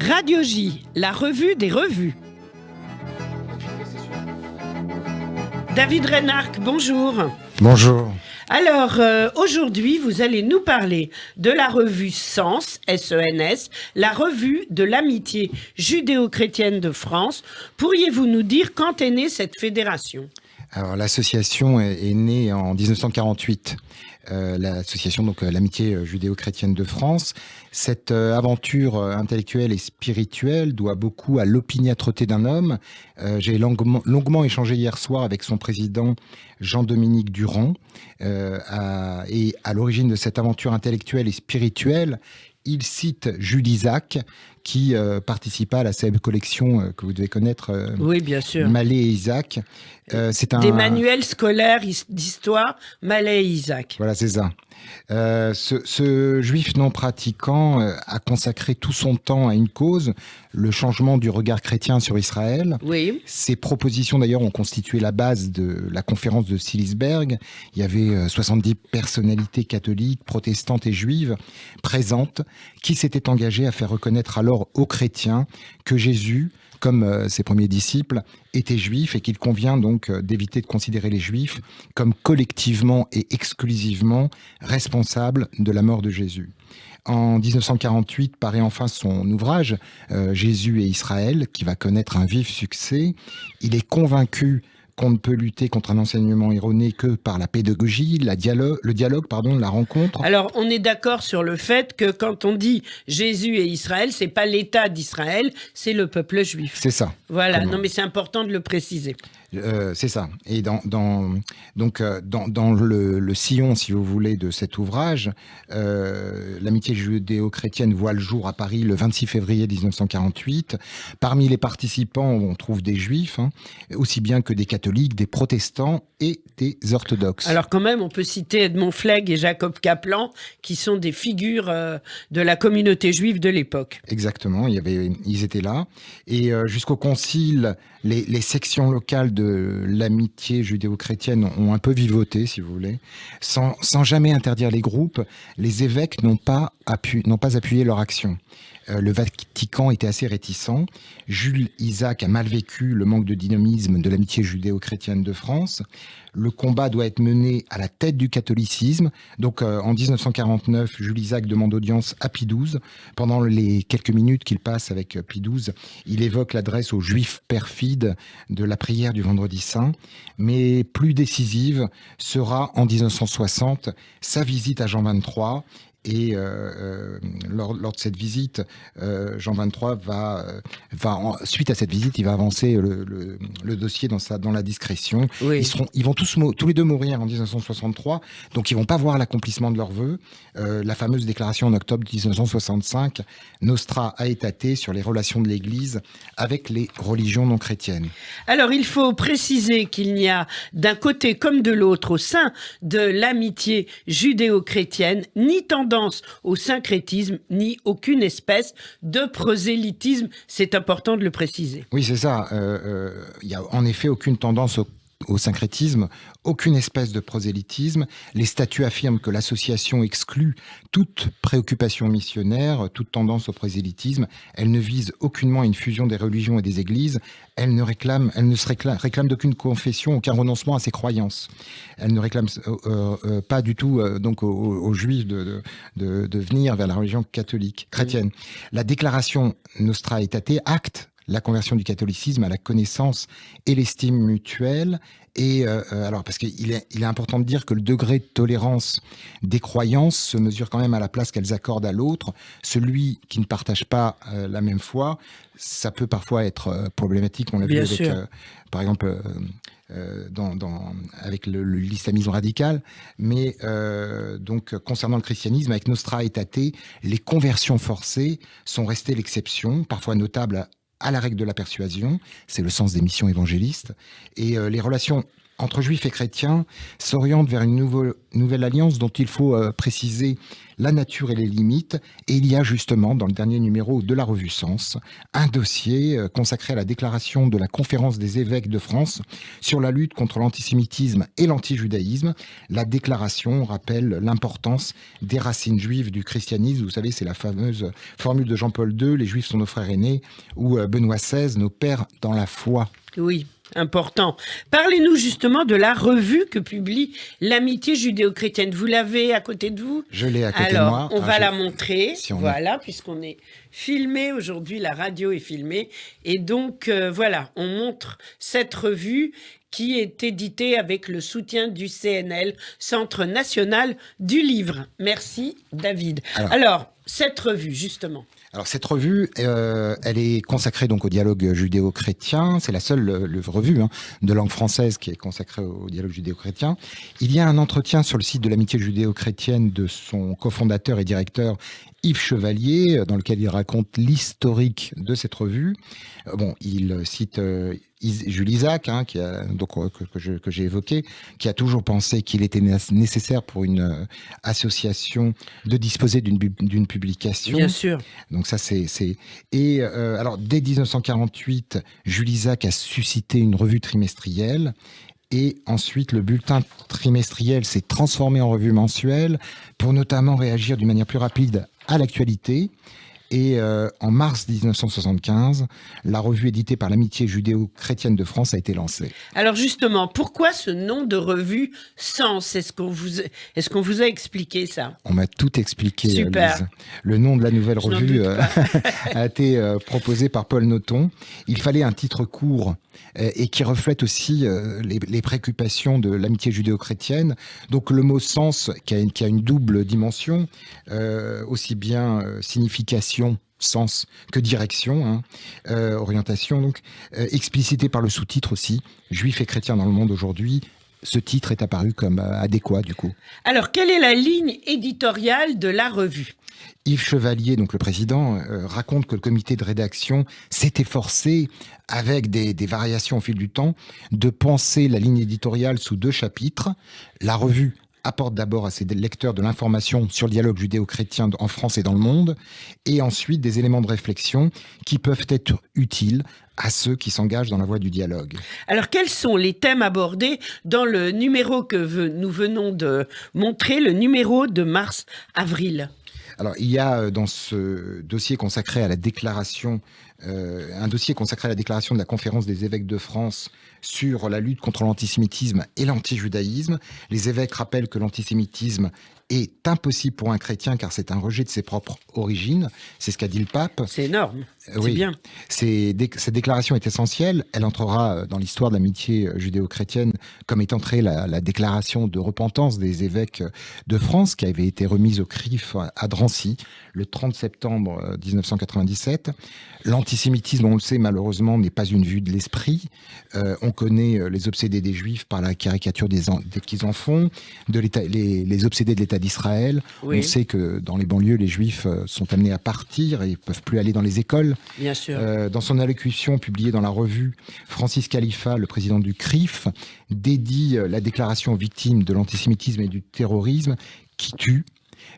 Radio J, la revue des revues. David Reinhardt, bonjour. Bonjour. Alors, aujourd'hui, vous allez nous parler de la revue Sens, S-E-N-S, la revue de l'amitié judéo-chrétienne de France. Pourriez-vous nous dire quand est née cette fédération ? Alors, l'association est née en 1948. L'association, donc l'amitié judéo-chrétienne de France. Cette aventure intellectuelle et spirituelle doit beaucoup à l'opiniâtreté d'un homme. J'ai longuement échangé hier soir avec son président Jean-Dominique Durand. Et à l'origine de cette aventure intellectuelle et spirituelle, il cite Jules Isaac, qui participa à la célèbre collection que vous devez connaître, oui, bien sûr. Mallet et Isaac. Des manuels scolaires d'histoire, Mallet et Isaac. Voilà, c'est ça. Ce juif non pratiquant a consacré tout son temps à une cause, le changement du regard chrétien sur Israël. Oui. Ses propositions d'ailleurs ont constitué la base de la conférence de Sillisberg. Il y avait 70 personnalités catholiques, protestantes et juives présentes qui s'étaient engagées à faire reconnaître alors aux chrétiens que Jésus, comme ses premiers disciples, était juif et qu'il convient donc d'éviter de considérer les juifs comme collectivement et exclusivement responsables de la mort de Jésus. En 1948 paraît enfin son ouvrage Jésus et Israël, qui va connaître un vif succès. Il est convaincu qu'on ne peut lutter contre un enseignement erroné que par la pédagogie, le dialogue, la rencontre. Alors, on est d'accord sur le fait que quand on dit Jésus et Israël, c'est pas l'État d'Israël, c'est le peuple juif. C'est ça. Voilà, non mais c'est important de le préciser. C'est ça. Et dans le sillon, si vous voulez, de cet ouvrage, l'amitié judéo-chrétienne voit le jour à Paris le 26 février 1948. Parmi les participants, on trouve des juifs, aussi bien que des catholiques, des protestants et des orthodoxes. Alors quand même, on peut citer Edmond Flegg et Jacob Kaplan, qui sont des figures de la communauté juive de l'époque. Exactement, ils étaient là. Et jusqu'au concile, les sections locales de l'amitié judéo-chrétienne ont un peu vivoté, si vous voulez. Sans jamais interdire les groupes, les évêques n'ont pas appuyé leur action. Le Vatican était assez réticent. Jules Isaac a mal vécu le manque de dynamisme de l'amitié judéo-chrétienne de France. Le combat doit être mené à la tête du catholicisme. Donc en 1949, Jules Isaac demande audience à Pie XII. Pendant les quelques minutes qu'il passe avec Pie XII, il évoque l'adresse aux juifs perfides de la prière du Vendredi Saint. Mais plus décisive sera en 1960 sa visite à Jean XXIII. Et lors de cette visite, Jean XXIII suite à cette visite, il va avancer le dossier dans la discrétion. Oui. Ils vont tous les deux mourir en 1963, donc ils vont pas voir l'accomplissement de leurs vœux. La fameuse déclaration en octobre 1965, Nostra Aetate, sur les relations de l'Église avec les religions non chrétiennes. Alors il faut préciser qu'il n'y a d'un côté comme de l'autre au sein de l'amitié judéo-chrétienne ni tendance au syncrétisme, ni aucune espèce de prosélytisme. C'est important de le préciser. Oui, c'est ça. Il n'y a en effet aucune tendance au syncrétisme, aucune espèce de prosélytisme. Les statuts affirment que l'association exclut toute préoccupation missionnaire, toute tendance au prosélytisme. Elle ne vise aucunement une fusion des religions et des églises. Elle ne se réclame d'aucune confession, aucun renoncement à ses croyances. Elle ne réclame pas du tout donc aux juifs de venir vers la religion catholique, chrétienne. La déclaration Nostra Aetate acte la conversion du catholicisme à la connaissance et l'estime mutuelle. Et alors, parce qu'il est important de dire que le degré de tolérance des croyances se mesure quand même à la place qu'elles accordent à l'autre. Celui qui ne partage pas la même foi, ça peut parfois être problématique. On l'a vu avec, par exemple, avec l'islamisme radical. Mais donc, concernant le christianisme, avec Nostra Aetate, les conversions forcées sont restées l'exception, parfois notable à la règle de la persuasion, c'est le sens des missions évangélistes, et les relations entre juifs et chrétiens s'oriente vers une nouvelle alliance dont il faut préciser la nature et les limites. Et il y a justement, dans le dernier numéro de la revue Sens, un dossier consacré à la déclaration de la Conférence des évêques de France sur la lutte contre l'antisémitisme et l'antijudaïsme. La déclaration rappelle l'importance des racines juives du christianisme. Vous savez, c'est la fameuse formule de Jean-Paul II, les juifs sont nos frères aînés, ou Benoît XVI, nos pères dans la foi. Oui, important. Parlez-nous justement de la revue que publie l'Amitié judéo-chrétienne. Vous l'avez à côté de vous ? Je l'ai à côté de moi. Alors, on va la montrer. Si voilà, puisqu'on est filmé aujourd'hui, la radio est filmée. Et donc, voilà, on montre cette revue qui est éditée avec le soutien du CNL, Centre national du livre. Merci, David. Alors cette revue, justement. Alors cette revue, elle est consacrée donc au dialogue judéo-chrétien. C'est la seule revue de langue française qui est consacrée au dialogue judéo-chrétien. Il y a un entretien sur le site de l'Amitié judéo-chrétienne de son cofondateur et directeur Yves Chevalier, dans lequel il raconte l'historique de cette revue. Bon, il cite Jules Isaac, que j'ai évoqué, qui a toujours pensé qu'il était nécessaire pour une association de disposer d'une publication. Bien sûr. Donc ça, alors, dès 1948, Jules Isaac a suscité une revue trimestrielle. Et ensuite, le bulletin trimestriel s'est transformé en revue mensuelle pour notamment réagir d'une manière plus rapide à l'actualité. Et en mars 1975, la revue éditée par l'Amitié judéo-chrétienne de France a été lancée. Alors justement, pourquoi ce nom de revue Sens ? Est-ce qu'on vous a expliqué ça ? On m'a tout expliqué, Super. Lise. Le nom de la nouvelle revue a été proposé par Paul Nothomb. Il fallait un titre court et qui reflète aussi les préoccupations de l'Amitié judéo-chrétienne. Donc le mot sens, qui a une double dimension, aussi bien signification, sens que direction, orientation, donc explicité par le sous-titre aussi, Juifs et chrétiens dans le monde aujourd'hui. Ce titre est apparu comme adéquat du coup. Alors, quelle est la ligne éditoriale de la revue ? Yves Chevalier, donc le président, raconte que le comité de rédaction s'est efforcé, avec des variations au fil du temps, de penser la ligne éditoriale sous 2 chapitres. La revue apporte d'abord à ses lecteurs de l'information sur le dialogue judéo-chrétien en France et dans le monde, et ensuite des éléments de réflexion qui peuvent être utiles à ceux qui s'engagent dans la voie du dialogue. Alors, quels sont les thèmes abordés dans le numéro que nous venons de montrer, le numéro de mars-avril ? Alors, il y a dans ce dossier consacré à la déclaration, un dossier consacré à la déclaration de la Conférence des évêques de France sur la lutte contre l'antisémitisme et l'antijudaïsme. Les évêques rappellent que l'antisémitisme est impossible pour un chrétien car c'est un rejet de ses propres origines. C'est ce qu'a dit le pape. C'est énorme, c'est oui, bien. Cette déclaration est essentielle. Elle entrera dans l'histoire de l'amitié judéo-chrétienne comme est entrée la déclaration de repentance des évêques de France qui avait été remise au CRIF à Drancy le 30 septembre 1997. L'antisémitisme, on le sait malheureusement, n'est pas une vue de l'esprit. On connaît les obsédés des Juifs par la caricature qu'ils en font, les obsédés de l'État d'Israël. Oui. On sait que dans les banlieues, les Juifs sont amenés à partir et ne peuvent plus aller dans les écoles. Bien sûr. Dans son allocution publiée dans la revue, Francis Khalifa, le président du CRIF, dédie la déclaration aux victimes de l'antisémitisme et du terrorisme qui tue.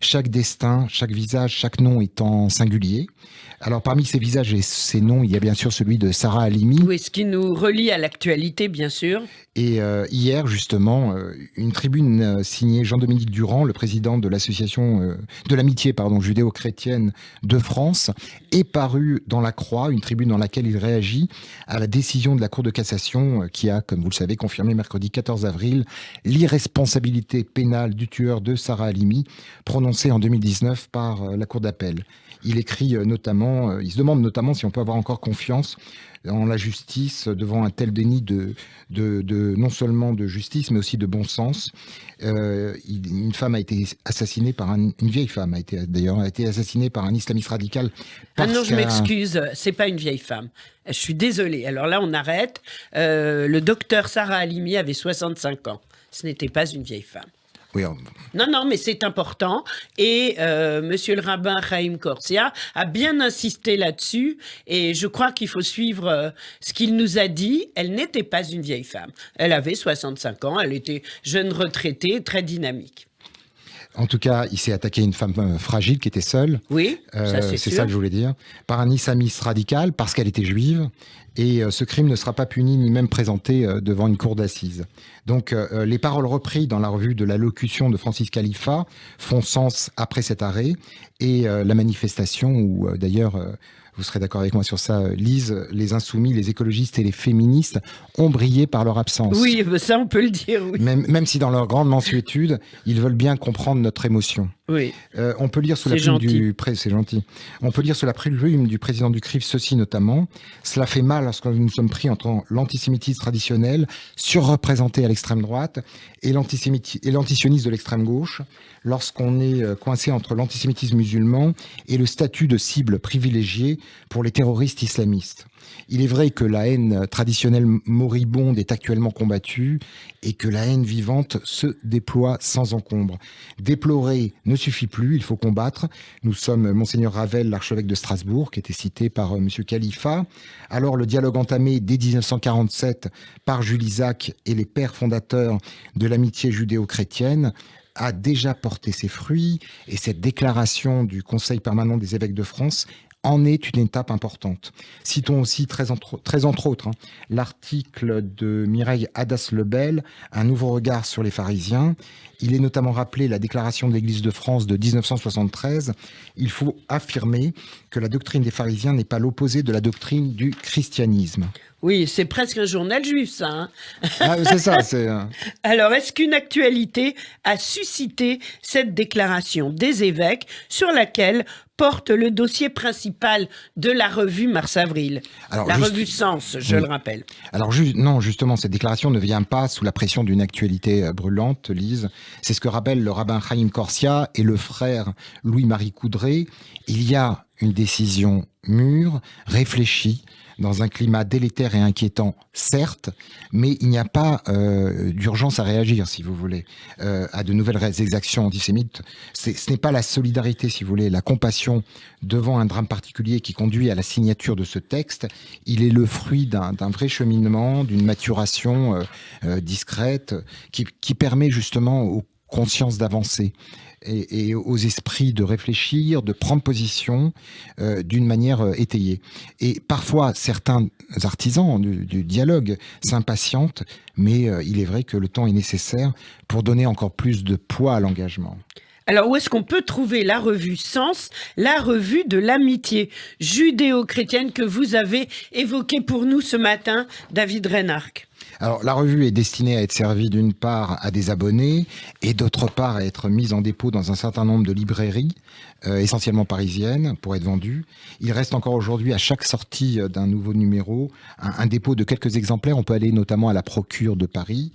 Chaque destin, chaque visage, chaque nom étant singulier. Alors parmi ces visages et ces noms, il y a bien sûr celui de Sarah Halimi. Oui, ce qui nous relie à l'actualité, bien sûr. Et hier, justement, une tribune signée Jean-Dominique Durand, le président de l'association de l'amitié judéo-chrétienne de France, est parue dans la Croix, une tribune dans laquelle il réagit à la décision de la Cour de cassation qui a, comme vous le savez, confirmé mercredi 14 avril l'irresponsabilité pénale du tueur de Sarah Halimi, prononcée en 2019 par la Cour d'appel. Il écrit notamment, il se demande notamment si on peut avoir encore confiance en la justice devant un tel déni de non seulement de justice mais aussi de bon sens. Une femme a été assassinée une vieille femme a été assassinée par un islamiste radical. Ah non, je m'excuse, c'est pas une vieille femme. Je suis désolée. Alors là, on arrête. Le docteur Sarah Halimi avait 65 ans. Ce n'était pas une vieille femme. Oui, Non, mais c'est important. Et monsieur le rabbin Chaim Corsia a bien insisté là-dessus. Et je crois qu'il faut suivre ce qu'il nous a dit. Elle n'était pas une vieille femme. Elle avait 65 ans. Elle était jeune retraitée, très dynamique. En tout cas, il s'est attaqué à une femme fragile qui était seule. Oui, ça c'est sûr. C'est ça que je voulais dire. Par un islamiste radical, parce qu'elle était juive. Et ce crime ne sera pas puni ni même présenté devant une cour d'assises. Donc les paroles reprises dans la revue de l'allocution de Francis Khalifa font sens après cet arrêt. Et la manifestation, où d'ailleurs... vous serez d'accord avec moi sur ça, Lise, les insoumis, les écologistes et les féministes ont brillé par leur absence. Oui, ça on peut le dire, oui. Même si dans leur grande mansuétude, ils veulent bien comprendre notre émotion. Oui. On peut lire sous la plume c'est gentil. On peut lire sous la plume du président du CRIF ceci notamment. Cela fait mal lorsque nous sommes pris entre l'antisémitisme traditionnel, surreprésenté à l'extrême droite, et l'antisionisme de l'extrême gauche, lorsqu'on est coincé entre l'antisémitisme musulman et le statut de cible privilégiée pour les terroristes islamistes. Il est vrai que la haine traditionnelle moribonde est actuellement combattue et que la haine vivante se déploie sans encombre. Déplorer ne suffit plus, il faut combattre. Nous sommes Monseigneur Ravel, l'archevêque de Strasbourg, qui était cité par Monsieur Khalifa. Alors le dialogue entamé dès 1947 par Jules Isaac et les pères fondateurs de l'amitié judéo-chrétienne a déjà porté ses fruits, et cette déclaration du Conseil permanent des évêques de France en est une étape importante. Citons aussi, très entre autres, l'article de Mireille Hadas-Lebel, Un nouveau regard sur les pharisiens. Il est notamment rappelé la déclaration de l'Église de France de 1973. Il faut affirmer que la doctrine des pharisiens n'est pas l'opposé de la doctrine du christianisme. Oui, c'est presque un journal juif, ça. Hein. C'est ça. Alors, est-ce qu'une actualité a suscité cette déclaration des évêques sur laquelle porte le dossier principal de la revue Mars-Avril? Revue Sens, je le rappelle. Alors, non, justement, cette déclaration ne vient pas sous la pression d'une actualité brûlante, Lise. C'est ce que rappellent le rabbin Chaim Corsia et le frère Louis-Marie Coudray. Il y a une décision mûre, réfléchie, dans un climat délétère et inquiétant, certes, mais il n'y a pas d'urgence à réagir, si vous voulez, à de nouvelles exactions antisémites. Ce n'est pas la solidarité, si vous voulez, la compassion devant un drame particulier qui conduit à la signature de ce texte. Il est le fruit d'un vrai cheminement, d'une maturation discrète, qui permet justement aux consciences d'avancer et aux esprits de réfléchir, de prendre position d'une manière étayée. Et parfois, certains artisans du dialogue s'impatientent, mais il est vrai que le temps est nécessaire pour donner encore plus de poids à l'engagement. Alors, où est-ce qu'on peut trouver la revue Sens, la revue de l'amitié judéo-chrétienne que vous avez évoquée pour nous ce matin, David Reinhardt? Alors, la revue est destinée à être servie d'une part à des abonnés et d'autre part à être mise en dépôt dans un certain nombre de librairies, essentiellement parisiennes, pour être vendue. Il reste encore aujourd'hui, à chaque sortie d'un nouveau numéro, un dépôt de quelques exemplaires. On peut aller notamment à la Procure de Paris.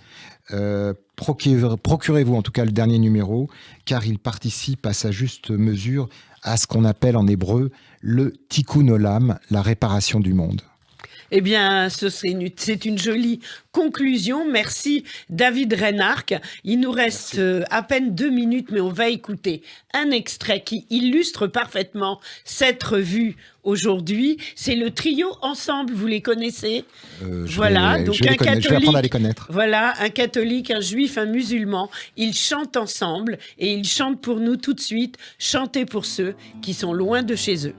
Procurez-vous en tout cas le dernier numéro, car il participe à sa juste mesure à ce qu'on appelle en hébreu le tikkun olam, la réparation du monde. Eh bien, c'est une jolie conclusion. Merci, David Reinhardt. Il nous reste à peine 2 minutes, mais on va écouter un extrait qui illustre parfaitement cette revue aujourd'hui. C'est le trio Ensemble, vous les connaissez? Voilà, donc un catholique. Je vais apprendre à les connaître. Voilà, un catholique, un juif, un musulman. Ils chantent ensemble et ils chantent pour nous tout de suite. Chantez pour ceux qui sont loin de chez eux.